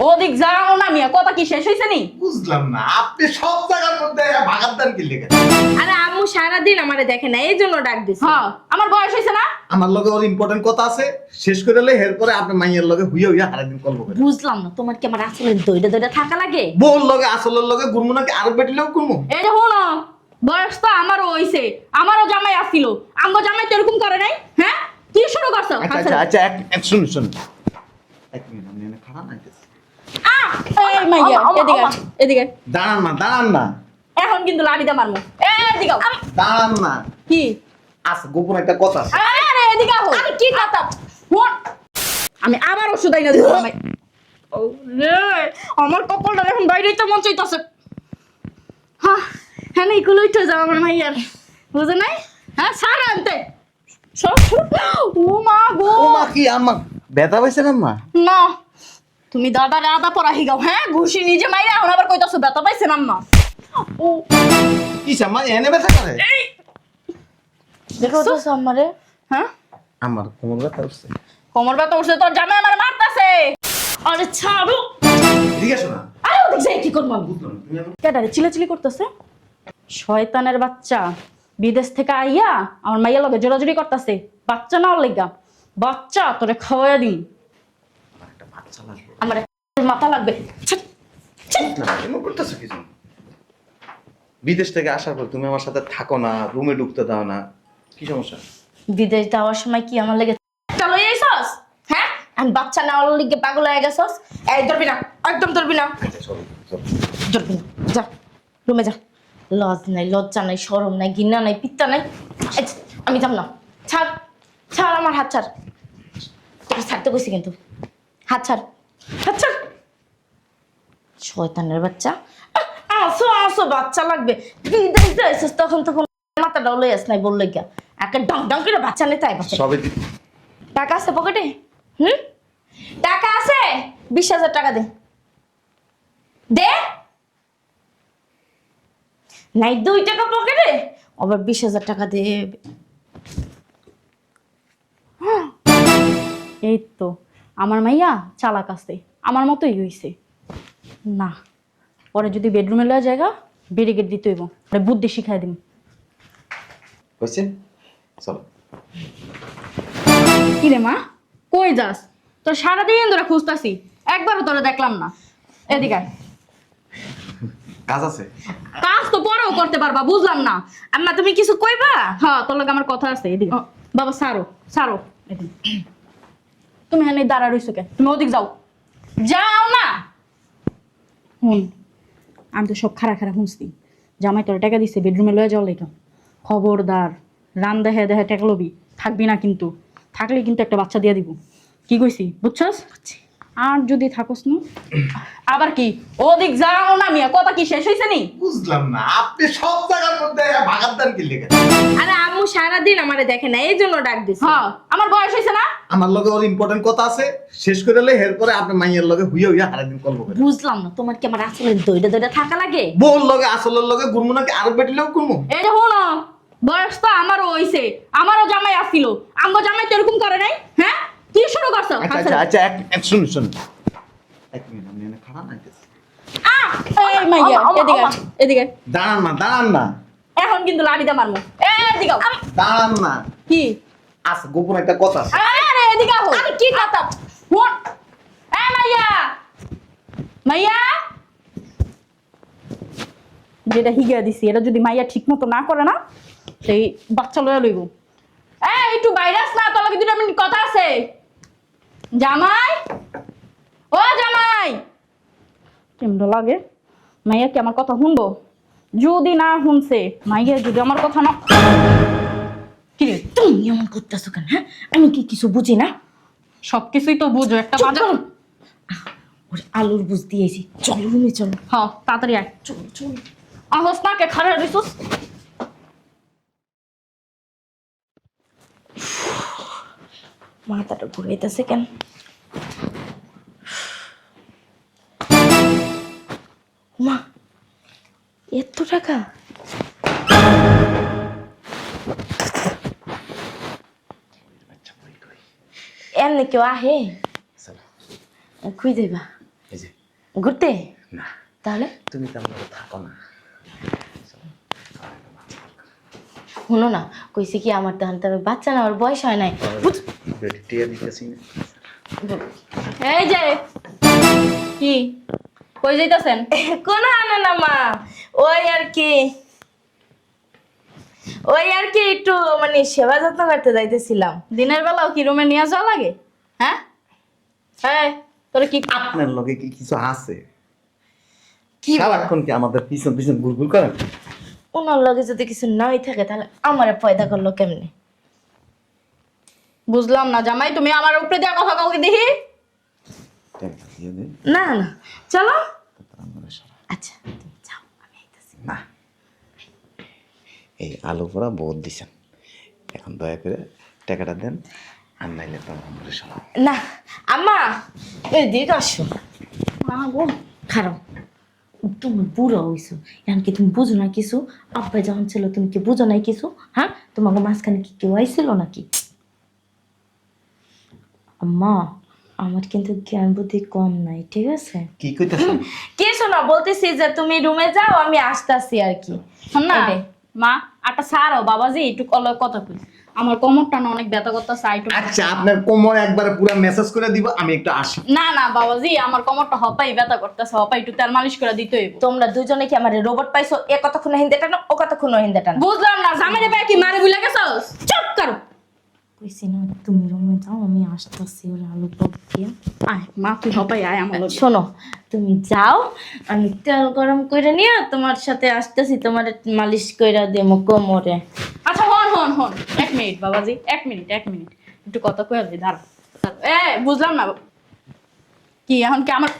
ওদিক যাও না মিয়া, কথা কি শেষ হইছে নি? বুঝলাম না আপনি সব জায়গার মধ্যে ভাগার দান কি লেগে? আরে আম্মু সারাদিন আমারে দেখে না, এই জন্য ডাক দিছে। হ্যাঁ, আমার বয়স হইছে না? আমার লগে ওর ইম্পর্টেন্ট কথা আছে, শেষ করে লই এর পরে আপনি মাইয়ের লগে হুইয়া হুইয়া হারাদিন কল করে। বুঝলাম না, তোমার কি আমার আসলে দইটা দইটা থাকা লাগে? বউর লগে আসলের লগে গুরমু নাকি আর বেটিলেও গুরমু? এই যে শুনো, বয়স তো আমারও হইছে, আমারও জামাই আসছিল, আমগো জামাই তো এরকম করে নাই। হ্যাঁ, কি শুরু করছো? আচ্ছা এক শুনুন এক মিনিট আমি এখানে খাড়া নাইতেছি। এই মাইয়া, এদিকে আয়, এদিকে আয়। দাঁড়ান না এখন কিন্তু লাড়িটা মারমু। এদিকে আও। দাঁড়ান না কি? আছে গোপন একটা কথা আছে। আরে এদিকে আও। আরে কি কথা? শুন, আমি আবার ওষুধ আইনা দিব জামাই। ও রে, আমার কপালটা এখন বাইরেই তো মন চাইতাছে। হ্যাঁ, হ্যাঁ নাই কুলই তো যাও আমার মাইয়ার। বুঝে নাই? হ্যাঁ, সারা আনতে। সব ও মা গো। ও মা কি আম্মা ব্যথা পাইছেন আম্মা? না, তুমি দাদারে আদা পরা হিগাও। হ্যাঁ, ঘুষি নিজে মাইরা এখন আবার কইতাছো ব্যথা পাইছেন আম্মা। ও কি আম্মা এনে ব্যথা করে? দেখো তো আমারে। হ্যাঁ, আমার কোমর ব্যথা উঠছে। কোমর ব্যথা উঠছে, তোর জামাই আমার মারতাছে। আরে ছাড়ো। ঠিক আছে না? আরে ওদিক যাই কি করব আমি? বুঝলাম না, তুমি আমার- কেডারে চিলাচিলি করতেছে? শয়তানের বাচ্চা বিদেশ থেকে আইয়া আমার মাইয়া লগে জোরাজুরি করতেছে। বাচ্চা না লাগা, বাচ্চা তোরে খাওয়াইয়া দিন। আমার একটা বাচ্চা লাগবে। আমার মাথা লাগবে। ছিট, ছিট। না এমন করতেছো কিছু? বিদেশ থেকে আসার পর তুমি আমার সাথে থাকো না, রুমে ঢুকতে দাও না, কি সমস্যা? বিদেশ যাওয়ার সময় কি আমার লেগে চলো এইসস? হ্যাঁ, আমি বাচ্চা নেওয়ার লিগে পাগল হয়ে গেছস। এই ধরবি না, একদম ধরবি না, আচ্ছা সরি ধরবি না। যা রুমে যা। লজ নাই, লজ্জা নাই, শরম নাই, ঘৃণা নাই, পিত্তা নাই। এই, আমি যাব না। ছাড়, ছাড় আমার হাত ছাড়। তোকে ছাড়তে কইছি কিন্তু। হাত ছাড়, হাত ছাড়। শয়তানের বাচ্চা। আসো আসো, বাচ্চা লাগবে। বিদেশ যাইছস তখন মাথাটা লই আস নাই বললে গা। একে ডং ডং করে বাচ্চা নিতে আইবা। সবে টাকা আছে পকেটে? হুম, টাকা আছে? 20,000 টাকা দে। দে নাই 2 টাকা পকেটে, আবার 20,000 টাকা দে। এই তো আমার মাইয়া চালাক আছে, আমার মতোই হইছে। না, পরে যদি বেডরুমে লওয়া জায়গা ব্যারিকেড দিতে হইব, বুদ্ধি শিখাই দিম। হয়েছে চলো। কি রে মা, কই যাস? তোর সারাদিন ধরে খুঁজতাছি, একবারও তোরা দেখলাম না। এদিকে আয়। কাজ আছে। কাজ তো পরেও করতে পারবা, বুঝলাম না। আম্মা তুমি কিছু কইবা? হ্যাঁ, তোর লগে আমার কথা আছে। এদিকে বাবা, সারো সারো। এদিকে তুমি হ্যাঁ দাঁড়া রইছো কে? তুমি ওদিক যাও, যাও না। হুন, আমি তো সব খারা খারা শুনছি। জামাই তোর টাকা দিছে বেডরুমে লয়ে যাও লেখা। খবরদার, রান দেখে দেখে টাকা লবি থাকবি না, কিন্তু থাকলে কিন্তু একটা বাচ্চা দিয়ে দিব। কি কইছি বুঝছস? আর যদি থাকস না আবার কি ওদিক যাও না মিয়া, কথা কি শেষ হইছে নি? বুঝলাম না আপনি সব জায়গার মধ্যে ভাগার দান কি লেগে? আরে আম্মু সারাদিন আমারে দেখে না, এই জন্য ডাক দিছে। হ্যাঁ, আমার বয়স হইছে না? আমার লগে ওর ইম্পর্টেন্ট কথা আছে, শেষ করে লই এর পরে আপনি মাইয়ের লগে হুইয়া হুইয়া হারাদিন কল করে। বুঝলাম না, তোমার কি আমার আসলে দইটা দইটা থাকা লাগে? বউর লগে আসলের লগে গুরমু নাকি আর বেটিলেও গুরমু? এই যে শুনো, বয়স তো আমারও হইছে, আমারও জামাই আসছিল, আমগো জামাই তো এরকম করে নাই। হ্যাঁ, কি শুরু করছো? আচ্ছা এক শুনুন এক মিনিট আমি এখানে খাড়া নাইতেছি। এই মাইয়া, এদিকে আয়, এদিকে আয়। দাঁড়ান না এখন কিন্তু লাড়িটা মারমু। এদিকে আও। দাঁড়ান না কি? আছে গোপন একটা কথা আছে। আরে এদিকে আও। আরে কি কথা? শুন, এই মাইয়া, মাইয়া, যেটা হিগা দিছি এটা যদি মাইয়া ঠিক মতো না করে না, সেই বাচ্চা লয়া লইব। একটু ভাইরাস না, তোর লগে 2 মিনিট কথা আছে। জামাই, ও জামাই, কেমন লাগে? মাইয়া কি আমার কথা শুনবো? যদি না শুনছে, মাইয়া যদি আমার কথা না। কি রে, তুমি এমন করতেছো কেন? হ্যাঁ, আমি কি কিছু বুঝি না? সবকিছুই তো বুঝো, একটা চুপ বাজার। করো। ওর আলুর বুঝ দিয়েছি, চলো রুমে চলো। হ্যাঁ, তাড়াতাড়ি আয়। চলো চলো। আহস না কে খারাপ রিসুস। মাথাটা ঘুরাইতেছে কেন? মা, এত টাকা? এমনি কেউ আহে? খুঁজে দেবা। এই যে ঘুরতে? না তাহলে তুমি তো আমার থাকো না। শুনো না, কইছি কি আমার তখন তবে বাচ্চা না, ওর বয়স হয় নাই। বেটি টিয়া দিতেছি না। এই যে কি কই যাইতাছেন? কোন আনে না মা, ওই আর কি একটু মানে সেবা যত্ন করতে যাইতেছিলাম। দিনের বেলাও কি রুমে নিয়ে যাওয়া লাগে? হ্যাঁ এই তোরে কি আপনার লগে কি কিছু আছে? কি সারাক্ষণ কি আমাদের পিছন পিছন ঘুরঘুর করেন? ওনার লগে যদি কিছু নাই থাকে তাহলে আমারে পয়দা করলো কেমনে? বুঝলাম না জামাই, তুমি আমার উপরে দেওয়া কথা কাউকে দেখি? না না, চলো। আচ্ছা তুমি যাও, আমি আইতাছি। না এই আলু পোড়া বহুত দিছেন, এখন দয়া করে টাকাটা দেন, আর নাইলে তো আমার সব। না আম্মা, এদিকে আসো। মা গো, খারাপ, তুমি বুড়ো হইছো, এখন কি তুমি বুঝো না কিছু? আব্বা যখন ছিল তুমি কি বুঝো নাই কিছু? হ্যাঁ, তোমাকে মাঝখানে কি কেউ আইছিল নাকি? আম্মা, আমার কিন্তু জ্ঞান বুদ্ধি কম নাই, ঠিক আছে? কি কইতাছেন? কিছু না, বলতেছি যে তুমি রুমে যাও, আমি আসতেছি আর কি। শোন না এটাই। মা, আটা ছাড়ো বাবাজি, একটু কথা কই। আমার কোমরটা না অনেক ব্যথা করতেছে, একটু। আচ্ছা আপনার কোমর একবারে পুরো মেসেজ করে দিব, আমি একটু আসি। না না বাবাজি, আমার কোমরটা হপাই ব্যথা করতেছে, হপাই একটু তেল মালিশ করে দিতে হইব। তোমরা দুজনে কি আমার রোবট পাইছো? এ কতক্ষণ হিন্দে টানো, ও কতক্ষণ হিন্দে টানো? বুঝলাম না, জামাইরে পায় কি মারে বুইলা গেছস? চুপ করো। কইছি না তুমি রুমে যাও, আমি আসতেছি। ওরা আলু পক দিয়া আয় মা, তুই হপাই আয় আমার লগে। শোনো, তুমি যাও, আমি তেল গরম করে নিয়ে তোমার সাথে আসতেছি, তোমার মালিশ করে দেবো কোমরে। আচ্ছা হন হন হন, 1 মিনিট বাবাজি, 1 মিনিট 1 মিনিট, একটু কথা কই আসবি, দাঁড়া। বুঝলাম না কি এখন কি আমার।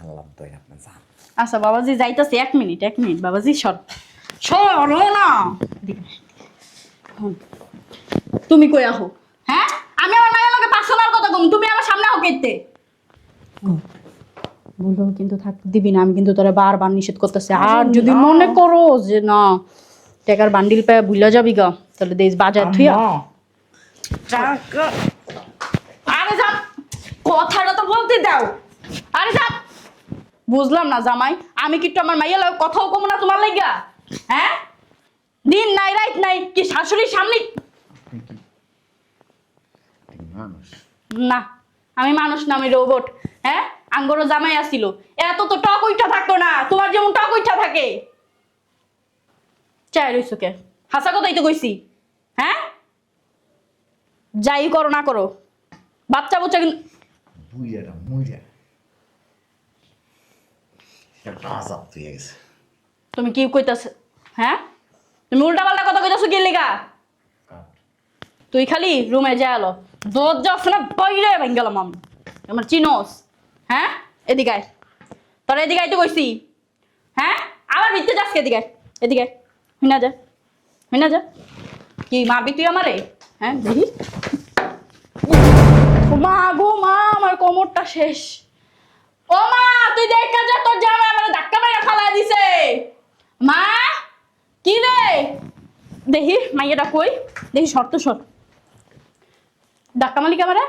আল্লাহ তো আপনি জান। আচ্ছা বাবাজি যাইতাছি, 1 মিনিট 1 মিনিট বাবাজি, সরো না। হন। তুমি কই আহো? হ্যাঁ, আমি আমার মায়ের লগে পার্সোনাল কথা কম, তুমি আমার সামনে আহো কেতে? বললেও কিন্তু থাকতে দিবি না, আমি কিন্তু তোরা বারবার নিষেধ করতেছি। আর যদি মনে করো যে না টাকার বান্ডিল পায় ভুলা যাবি গা, তাহলে দেশ বাজার থুইয়া। আরে যা, কথাটা তো বলতে দাও। আরে যা। বুঝলাম না জামাই, আমি কিন্তু আমার মাইয়া লগে কথাও কম না তোমার লাগা? হ্যাঁ, দিন নাই রাত নাই কি শাশুড়ির সামনে? মানুষ না আমি মানুষ না, আমি রোবট। হ্যাঁ, আঙ্গরও জামাই আসিল, এত তো টক উইঠা থাকতো না, তোমার যেমন টক উইঠা থাকে। চাই রইছো কে? হাসা কথাই তো কইছি। হ্যাঁ, যাই করো না করো, বাচ্চা বুচ্চা কিন্তু। বুইয়াটা মুইয়া একটা আজাব হয়ে গেছে। তুমি কি কইতাছ? হ্যাঁ, তুমি উল্টা পাল্টা কথা কইতাছো কি লিগা? তুই খালি রুমে যা এলো, দরজা আছে না বাইরে ভেঙে গেলাম আমি। আমার চিনোস? হ্যাঁ, এদিকে আয়। তোর এদিকে আইতে কইছি। হ্যাঁ, আবার ভিতরে যাস এদিকে আয়, এদিকে আয়। হইনা যা, হইনা যা। কি মারবি তুই আমারে? হ্যাঁ দেখি। ও মা গো মা, আমার কোমরটা শেষ। ও মা, তুই দেখা যা, তোর জামাই আমার ধাক্কা মেরে ফালাই দিছে। মা, কি রে? দেখি মাইয়াটা কই, দেখি শর্ত শর্ত ধাক্কা মালিক আমারে।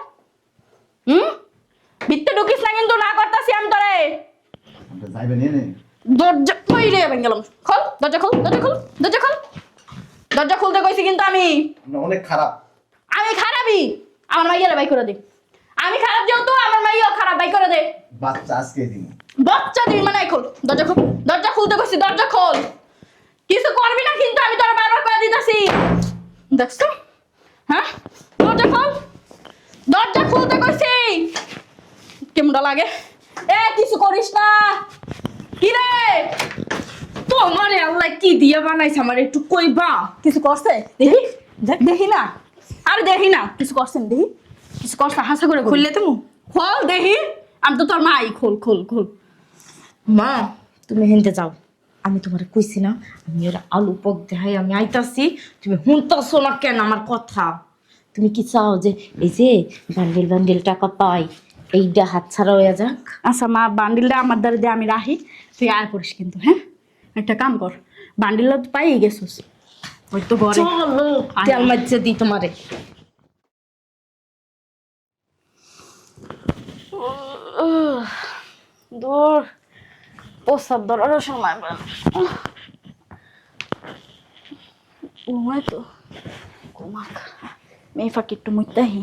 ভিতরে ঢুকিস না কিন্তু, না করতাছি আমি তোরে। আপনি যাইবেন এনে? দরজা কই রে ভেঙে গেলাম। খোল দরজা, খোল দরজা, খোল দরজা, খোল দরজা, খুলতে কইছি কিন্তু আমি। আপনি অনেক খারাপ। আমি খারাপই, আমার মাইয়ারে বাই করে দে। আমি খারাপ যেহেতু আমার মাইয়াও খারাপ, বাই করে দে। বাচ্চা আজকে দিন। বাচ্চা দিবি মানে খোল দরজা, খোল দরজা, খুলতে কইছি দরজা খোল। কিছু করবি না কিন্তু, আমি তোরা বারবার করে দিতেছি। দেখছো? হ্যাঁ, দরজা খোল, দরজা খুলতে কইছি। কেমন লাগে? কিছু করিস না। কি রে? তোমারে আল্লাহ কি দিয়ে বানাইছে আমার একটু কইবা? কিছু করছে দেখি? দেখি না, আরে দেখি না কিছু করছেন, দেখি কিছু করছে। হাসা করে খুললে তুমি? খোল দেখি, আমি তো তোর মাই। খোল খোল খোল। মা, তুমি হেনতে যাও, আমি তোমার কইছি না আমি ওরা আলু পক দেখাই আমি আইতাছি। তুমি শুনতাছো না কেন আমার কথা? তুমি কি চাও যে এই যে বান্ডিল বান্ডিল টাকা পাই এইটা হাতছাড়া হয়ে যাক? আচ্ছা মা, বান্ডিলটা আমার দ্বারা দিয়ে আমি রাখি, তুই আয় পড়িস কিন্তু। হ্যাঁ, একটা কাম কর, বান্ডিলটা তো পাই গেছিস, ওই তো ঘরে। চলো তেল মারছে দি তোমারে। দূর প্রস্তাব ধরারও সময় ঘুমায় তো ঘুমাক মেয়ে ফাঁকি একটু মুইতাহি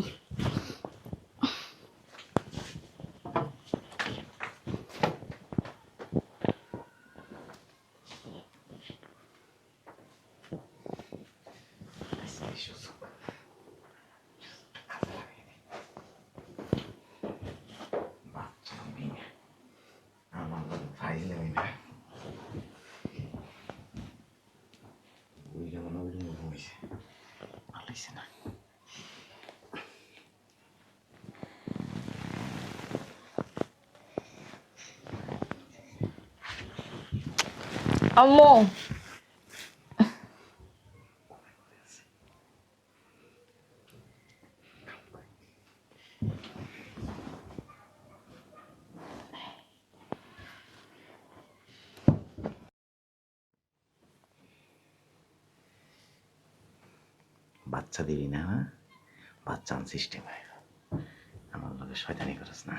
আমার ফাইলে না ওই যেমন ওই রুমে ঘুমাইছে ভালো হয়েছে না আম্মু বাচ্চা দিবি না বাচ্চা সিস্টেম আমার লোকের শয়তানি করিস না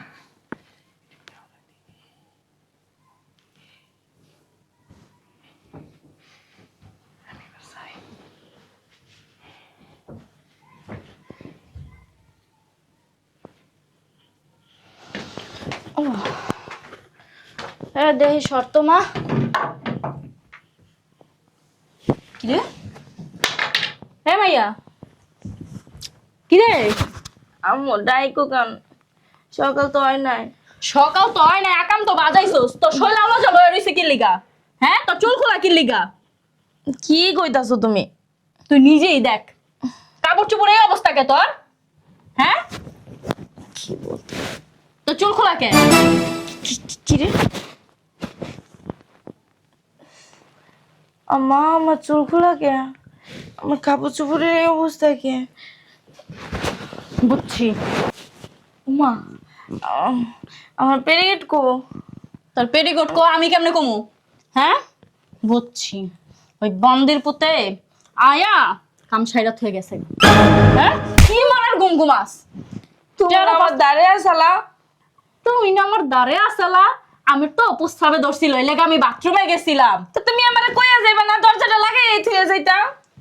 দেহি শর্ত মা কিরে হ্যাঁ মাইয়া কিরে আম্মু ডাইকো কেন সকাল তো হয় নাই সকাল তো হয় না একাম তো বাজাইছস তো শৈলা লজা লয়ে রইছে কি লিগা হ্যাঁ তো চুল খোলা কি লিগা কি কইতাছো তুমি তুই নিজেই দেখ কাপড় চোপড় এই অবস্থা কে তোর হ্যাঁ কি বলতো তো চুল খোলা কে কি রে আম্মা আমার চুল খোলা কে আমার কাপড় চোপড়ের এই অবস্থা কে বুঝছি উমা আমার পেরিয়ড কো তোর পেটিকোট কো আমি কেমনে কমু হ্যাঁ বুঝছি ওই বন্দির পুতে আয়া কাম সাইরা হয়ে গেছে হ্যাঁ কি মারার গুমগুমাস তুমি আমার দাঁড়ে আসালা তুই না আমার দাঁড়ে আসলা আমি তো প্রস্তাবে ধরছিল এই লেগে আমি বাথরুমে গেছিলাম তো তুমি আমারে কইয়া যাইবা না দরজাটা লাগাই থুয়ে যাইতা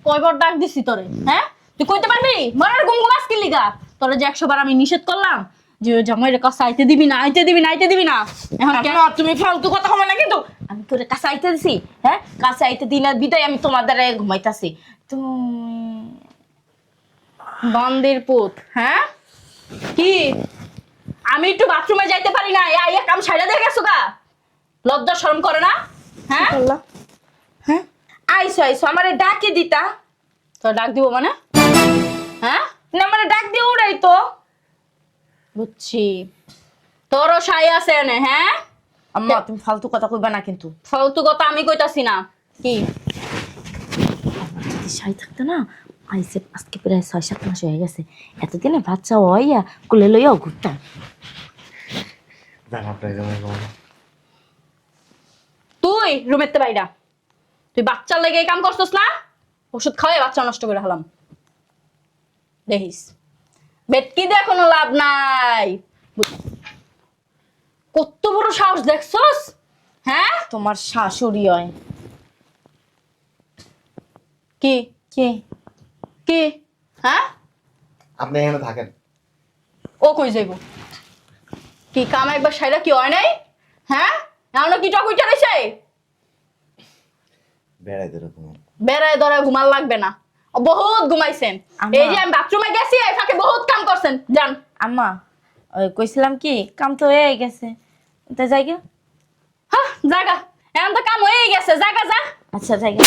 কয়বার ডাক দিছি তোরে হ্যাঁ তুই কইতে পারবি মারার গুমগুমাস কি লিগা তোরে যে 100 বার আমি নিষেধ করলাম যে জামাইয়ের কাছে আইতে দিবি না আইতে দিবি না আইতে দিবি না এখন কেন তুমি ফালতু কথা কমে না কিন্তু আমি তোরে কাছে আইতে দিছি হ্যাঁ কাছে আইতে দিন আর বিদায় আমি তোমার দ্বারা ঘুমাইতাছি তুমি বন্দির পুত হ্যাঁ কি আমি একটু বাথরুমে যাইতে পারি না আইয়া কাম ছাইড়া দিয়ে গেছো গা লজ্জা শরম করে না হ্যাঁ আল্লাহ হ্যাঁ আইসো আইসো আমারে ডাকে দিতা তো ডাক দিব মানে হ্যাঁ না আমারে ডাক দিয়ে উড়াই তো বুঝছি তোরও সাই আছে এনে হ্যাঁ আম্মা তুমি ফালতু কথা কইবা না কিন্তু ফালতু কথা আমি কইতাছি না কি যদি সাই থাকতো না আইসে আজকে প্রায় 6-7 মাস হয়ে গেছে এতদিনে বাচ্চা হইয়া কোলে লইয়াও ঘুরতাম তুই রুমেতে বাইরা তুই বাচ্চার লেগে এই কাম করছস না ওষুধ খাওয়াই বাচ্চা নষ্ট করে হলাম দেখিস বেটকি দিয়ে কোনো লাভ নাই কত বড় সাহস দেখছস হ্যাঁ তোমার শাশুড়ি হয় কি কে কি হ্যাঁ আপনি এখানে থাকেন ও কই যাইব কি কাম একবার সাইরা কি হয় নাই হ্যাঁ এমন কি টকুইটা রইছে বেড়াইতে রকম বেড়ায় ধরায় ঘুমার লাগবে না ও বহুত ঘুমাইছেন আম্মা। এই যে আমি বাথরুমে গেছি এই ফাঁকে বহুত কাম করছেন জান আম্মা ওই কইছিলাম কি কাম তো হয়ে গেছে তা জায়গা হ্যাঁ জাগা এখন তো কাম হয়ে গেছে জাগা যা আচ্ছা জায়গা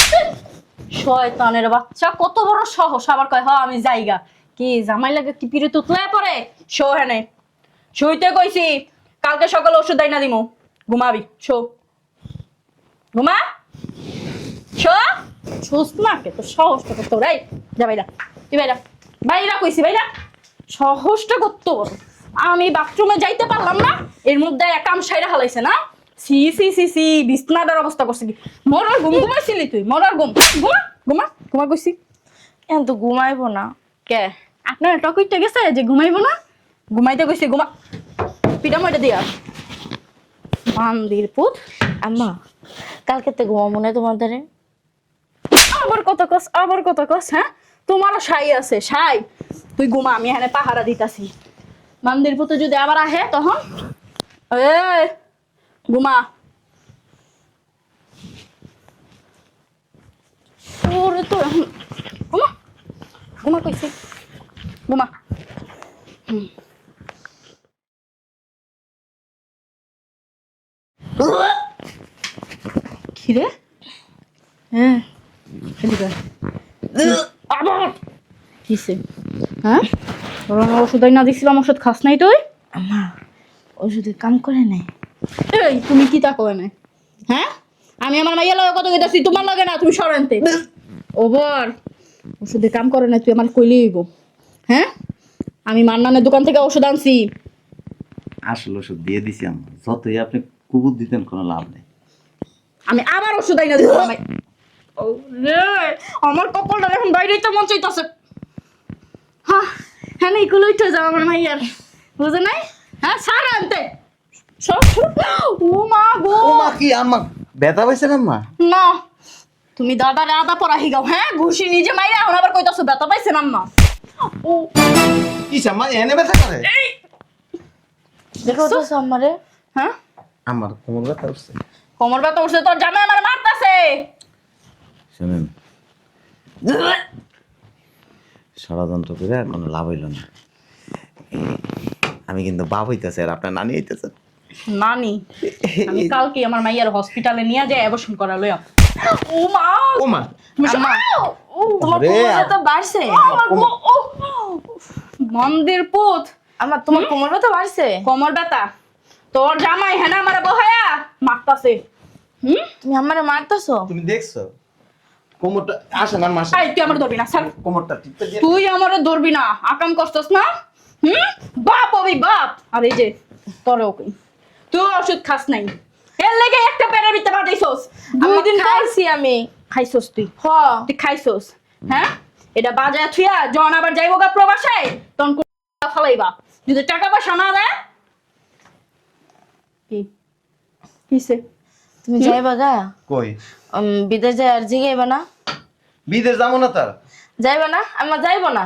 শয়তানের বাচ্চা কত বড় সাহস আবার কয় হ্যাঁ আমি যাইগা কি জামাই লাগে কি পিড়ে তুতলায় পড়ে শো হেনে শুইতে কইছি কালকে সকালে ওষুধ দেয় না দিমু ঘুমাবি শো ঘুমা শো শুস না কে তো সাহসটা কত রাই যা বাইরা তুই বাইরা বাইরা কইছি বাইরা সাহসটা কত বড় আমি বাথরুমে যাইতে পারলাম না এর মধ্যে একাম সাইরা হালাইছে না সি সি সি সি বিছনাটার অবস্থা করছে কি মরার ঘুম ঘুমাইছিলি তুই মরার ঘুম ঘুমা ঘুমা ঘুমা কইছি এখন তো ঘুমাইবো না কে আপনার টকুইটা গেছে যে ঘুমাইবো না ঘুমাইতে কইছি ঘুমা পিঠা মইটা দিয়া বান্দির পুত। আম্মা কালকে তো ঘুমাবো না তোমার ধারে। আবার কত কস, হ্যাঁ? তোমারও সাই আছে, সাই। তুই ঘুমা, আমি এখানে পাহারা দিতাছি। বান্দির পুত যদি আবার আহে তখন ঘুমা। ওরে তো এখন ঘুমা, ঘুমা কইছি, ঘুমা। খিরে, হ্যাঁ এদিকে আবার কিসে, হ্যাঁ? তোর আমি ওষুধ না দিছিলাম, ওষুধ খাস নাই তুই? আম্মা ওষুধে কাম করে নাই। এই তুমি কি তা কয় নাই, হ্যাঁ? আমি আমার মাইয়া লগে কত কইতাছি, তোমার লগে না, তুমি সরান্তে ওভার। ওষুধে কাম করে না, তুই আমার কইলেই হইব, হ্যাঁ? আমি মান্নানের দোকান থেকে ওষুধ আনছি। আসলে ওষুধ দিয়ে দিছি আম্মা, যতই আপনি কুকুর দিতেন কোনো লাভ নেই। আমি আবার ওষুধ আইনা দিব আমায়। ও রে, আমার কপালটা এখন বাইরেই তো মন চাইতাছে। হ্যাঁ হ্যাঁ, এগুলো উঠে যাও আমার মাইয়ার, বুঝে নাই? হ্যাঁ সার আনতে সব। ও মা গো, ও মা, কি আম্মা ব্যথা পাইছেন আম্মা? না তুমি দাদারে আদা পরা হিগাও, হ্যাঁ? ঘুষি নিজে মাইরা এখন আবার কইতাছো ব্যথা পাইছেন আম্মা। ও কি আম্মা এনে ব্যথা করে? দেখো তো আম্মারে। হ্যাঁ, আমার কোমর ব্যথা উঠছে। কোমর ব্যথা উঠছে, তোর জামাই আমার মারতাছে। শুনেন, ষড়যন্ত্র করে কোনো লাভ হইল না। আমি কিন্তু বাপ হইতেছে আর আপনার নানি হইতেছে। নানি, আমি কালকে আমার মাইয়ার হসপিটালে নিয়ে যাই অ্যাবর্শন করা লইয়া। ও মা, ও মা, তোমার ওরে, কোমর তো বাড়ছে। মন্দির পুত, আমার তোমার কোমর তো বাড়ছে। কোমর ব্যথা তোর জামাই হ্যাঁ আমার বহায়া মারতাছে। তুমি আমারে মারতাছো? তুমি দেখছো কোমরটা? আসেন আর মাসে এই তুই আমার ধরবি না, স্যার। কোমরটা টিপতে দিয়ে। তুই আমারে ধরবি না, আকাম করছস না? বাপ হবি বাপ। আর এই যে তোরে ওকে, তুই ওষুধ খাস নাই, এর লেগে একটা পেটের ভিতরে পাঠাইছস। দুই দিন খাইছি আমি। খাইছস তুই? হ, তুই খাইছস, হ্যাঁ? এটা বাজার থুয়া যখন আবার যাইব গা প্রবাসায়, তখন ফালাইবা। যদি টাকা পয়সা না দেয় কি কিসে তুমি যাইবা গা? কই বিদেশ যাই আর জিগাইবা না? বিদেশ যাবো না তার? যাইবা না? আমার যাইবো না।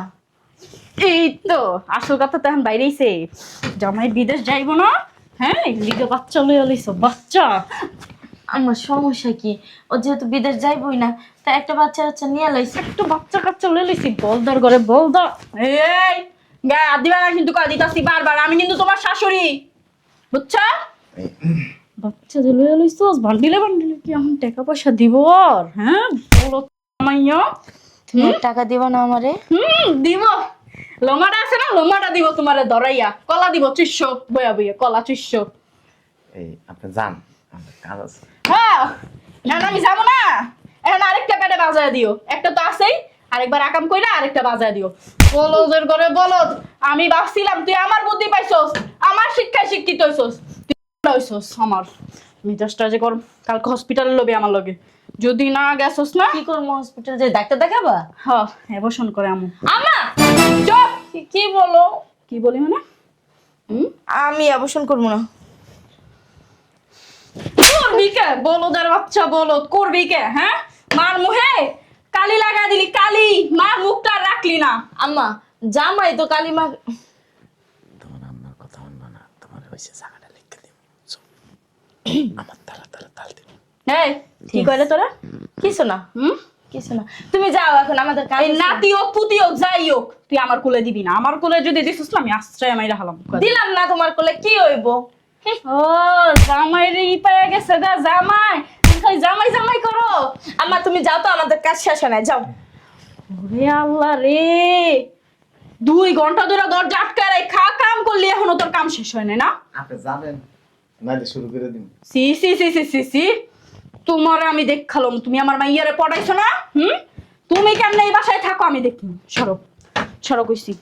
এই তো আসল কথা তো এখন বাইরেইছে, জামাই বিদেশ যাইব না, হ্যাঁ? লিগে বাচ্চা লইয়া লইছো, বাচ্চা। আমার সমস্যা কি? ও যেহেতু বিদেশ যাইবই না, তা একটা বাচ্চা বাচ্চা নিয়ে লাইছে। একটু বাচ্চা কাচ্চা লইয়া লইছি, বলদার ঘরে বলদা। এই গায়ে হাত দিবা না কিন্তু, কয় দিতাছি বারবার, আমি কিন্তু তোমার শাশুড়ি, বুঝছো? বাচ্চা যে লইয়া লইছস, বান্ডিলে বান্ডিলে কি এখন টাকা পয়সা দিব আর? হ্যাঁ বলো মাইয়া, তুমি টাকা দিবা না আমারে? দিব। লোমাটা আছে না, লোমাটা দিব তোমারে ধরাইয়া, কলা দিব 300 বয়া বইয়া, কলা 300। এই আপনি যান, আমার কাজ আছে। হ্যাঁ এখন আমি যাবো না, এখন আরেকটা পেটে বাজায় দিও, একটা তো আছেই, আরেকবার আকাম কইরা আরেকটা বাজায় দিও। বলদের করে বলদ, আমি ভাবছিলাম তুই আমার বুদ্ধি পাইছস, আমার শিক্ষায় শিক্ষিত হইছস, তুই হইছস আমার মিজাজটা যে গরম। কালকে হসপিটালে লবি আমার লগে, যদি না গেছস না, কি করবো? হসপিটাল যে ডাক্তার দেখাবা? হ্যাঁ অ্যাবর্শন করে আমু। আমা চুপ। কি বলো? কি বলি মানে? আমি অবসর করবো না। করবি কে বলদের বাচ্চা, বলদ করবি কে? হ্যাঁ মার মুহে কালি লাগা দিলি, কালি, মার মুখটা আর রাখলি না। আম্মা জামাই তো কালিমা। তোমার আম্মার কথা শুনবা না, তোমার হয়েছে জায়গাটা লিখে দিব, আমার তালা তালা তাল দিব। এই কি করে তোরা? কিছু না, কিছু না। তুমি যাও এখন, আমাদের কাজ এই আছে। নাতি হোক পুতি হোক যাই হোক, তুই আমার কোলে দিবি না। আমার কোলে যদি দিছিস না, আমি আশ্রয় মাইরা হালাম। দিলাম না তোমার কোলে, কি হইব? ও জামাই রে, ই পায়ে গেছে গা জামাই, খালি জামাই জামাই করো। আম্মা তুমি যাও তো, আমাদের কাজ শেষ হয় না, যাও। ওরে আল্লাহ রে, 2 ঘন্টা ধরে দরজা আটকায় রাখা কাম করলি, এখনো তোর কাম শেষ হয় না? আপনি যাবেন নাইলে শুরু করে দিন। সি সি সি সি সি সি, তোমারে আমি দেখালাম, তুমি আমার মাইয়ারে পড়াইছো না? তুমি কেমনে এই বাসায় থাকো আমি দেখি। সরো সরো কইছি।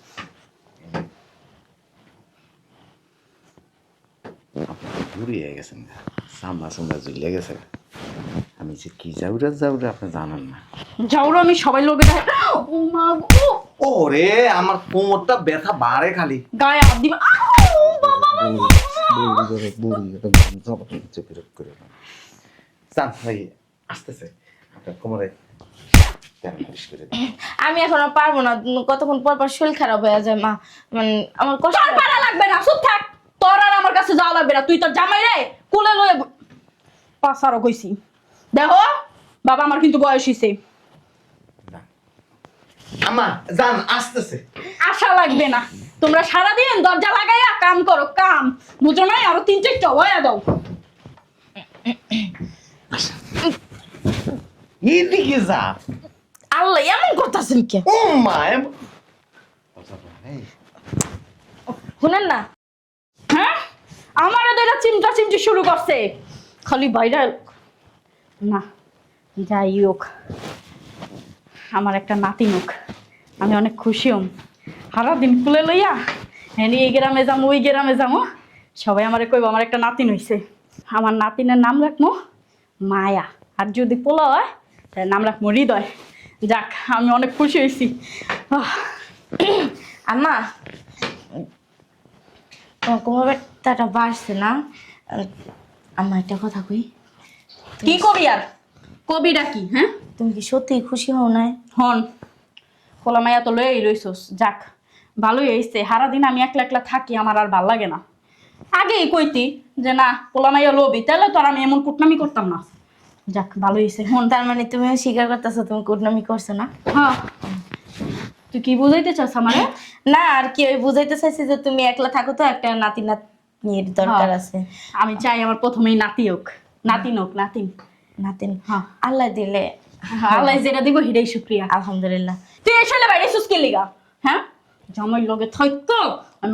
বুড়ি হয়ে গেছেন, সামলা সামলা ঝুলে গেছে। আমি যে কি যাউরা যাউরা আপনি জানেন না। যাওরো আমি সবাই লোকে দেখ। ও মা গো, ওরে আমার কোমরটা ব্যথা বাড়ে খালি। গায়ে হাত দিবা। আউ, বাবা বাবা। চান ভাই আসতেছে আপনার কোমরে তেল মালিশ করে দিন। আমি এখন আর পারবো না, কতক্ষণ পর পর শরীর খারাপ হয়ে যায় মা, মানে আমার কষ্ট তোর পারা লাগবে না, চুপ থাক। তোর আর আমার কাছে যাওয়া লাগবে না, তুই তোর জামাই রে কুলে লয়ে পাসারও কইছি। দেখো বাবা, আমার কিন্তু বয়স হইছে। না। আম্মা যান আসতেছে। আশা লাগবে না, তোমরা সারাদিন দরজা লাগাইয়া কাম করো, কাম বুঝো নাই? আরো 3-4টা হয়ে দাও। এদিকে যা। আল্লাহ এমন করতেছেন কে? ও মা শুনেন না, হ্যাঁ, আমারও তো এটা চিন্তা চিন্তি শুরু করছে, খালি বাইরে না। যাই হোক, আমার একটা নাতি হোক, আমি অনেক খুশি হম। সারাদিন কুলে লইয়া হ্যাঁ এই গ্রামে যাবো ওই গ্রামে যাবো, সবাই আমারে কইব আমার একটা নাতিন হইছে। আমার নাতিনের নাম রাখবো মায়া, আর যদি পোলা হয় তাহলে নাম রাখবো হৃদয়। যাক, আমি অনেক খুশি হয়েছি। আম্মা তোমার কোমর ব্যথাটা বাড়ছে না? আম্মা একটা কথা কই, কি কবি আর কবিটা কি? হ্যাঁ, তুমি কি সত্যি খুশি হও নাই? হন পোলা মাইয়া তো লয়েই রইছস, যাক ভালোই হয়েছে। সারাদিন আমি একলা একলা থাকি, আমার আর ভাল লাগে না। আগেই কইতি যে না পোলা মাইয়া লবি, তাহলে তো আর আমি এমন কুটনামি করতাম না। যাক ভালো হয়েছে। হন, তার মানে তুমি স্বীকার করতেছো তুমি কুটনামি করছো না? হ্যাঁ, তুই কি বুঝাইতে চাস আমারে? না আর কি, ওই বুঝাইতে চাইছি যে তুমি একলা থাকো তো, একটা নাতি নাতনির দরকার হ্যাঁ, আছে। আমি চাই আমার প্রথমেই নাতি হোক, নাতিন হোক, নাতিন। নাতিন হ্যাঁ, আল্লাহ দিলে আল্লাহ যেটা দিব হিরেই শুক্রিয়া। আলহামদুলিল্লাহ। তুই এসে বাইরে সুস্কি লিগা, হ্যাঁ জামাই লগে থাকতো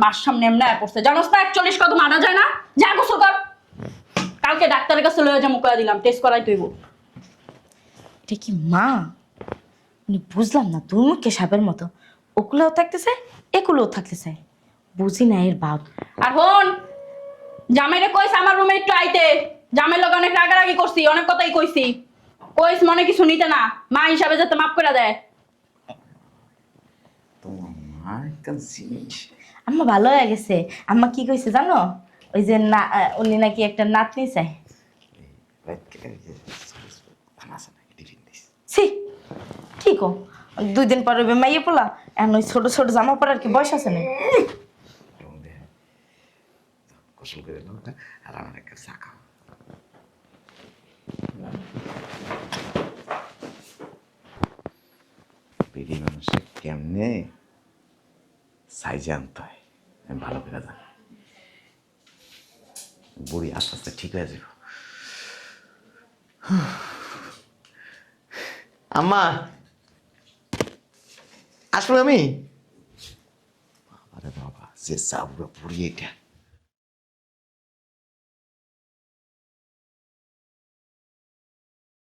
মার সামনে এমনি পড়ছে, জানোস না 41 কত মারা যায় না? যা গোসল কর, কালকে ডাক্তারের কাছে লয়ে যাবো, কয়ে দিলাম টেস্ট করাই তুইব। এটা কি মা? মানে বুঝলাম না, তোর মুখে সাপের মতো, ওগুলোও থাকতে চায় এগুলোও থাকতে চায়, বুঝি না এর ভাব। আর হন, জামাইরে কইস আমার রুমে একটু আইতে, জামাই লগে অনেক রাগারাগি করছি, অনেক কথাই কইছি, কইস মনে কিছু নিতে না, মা হিসাবে যাতে মাফ করে দেয়। তোমার মা একটা জিনিস। আম্মা ভালো হয়ে গেছে। আম্মা কি কইছে জানো? ওই যে না, উনি নাকি একটা নাতনি চায়। ছি, কি কো? 2 দিন পরে মাইয়ে পোলা, এখন ওই ছোট ছোট জামা পরার কি বয়স আছে না? গোসল করে নাও আর আমার একটা চা খাও। বেরি মানুষের কেমনে সাইজে আনতে হয় আমি ভালো করে জানি। বুড়ি আস্তে আস্তে ঠিক হয়ে যাব। আম্মা আসলে আমি, আরে বাবা যে চাবুরা পুড়ি এটা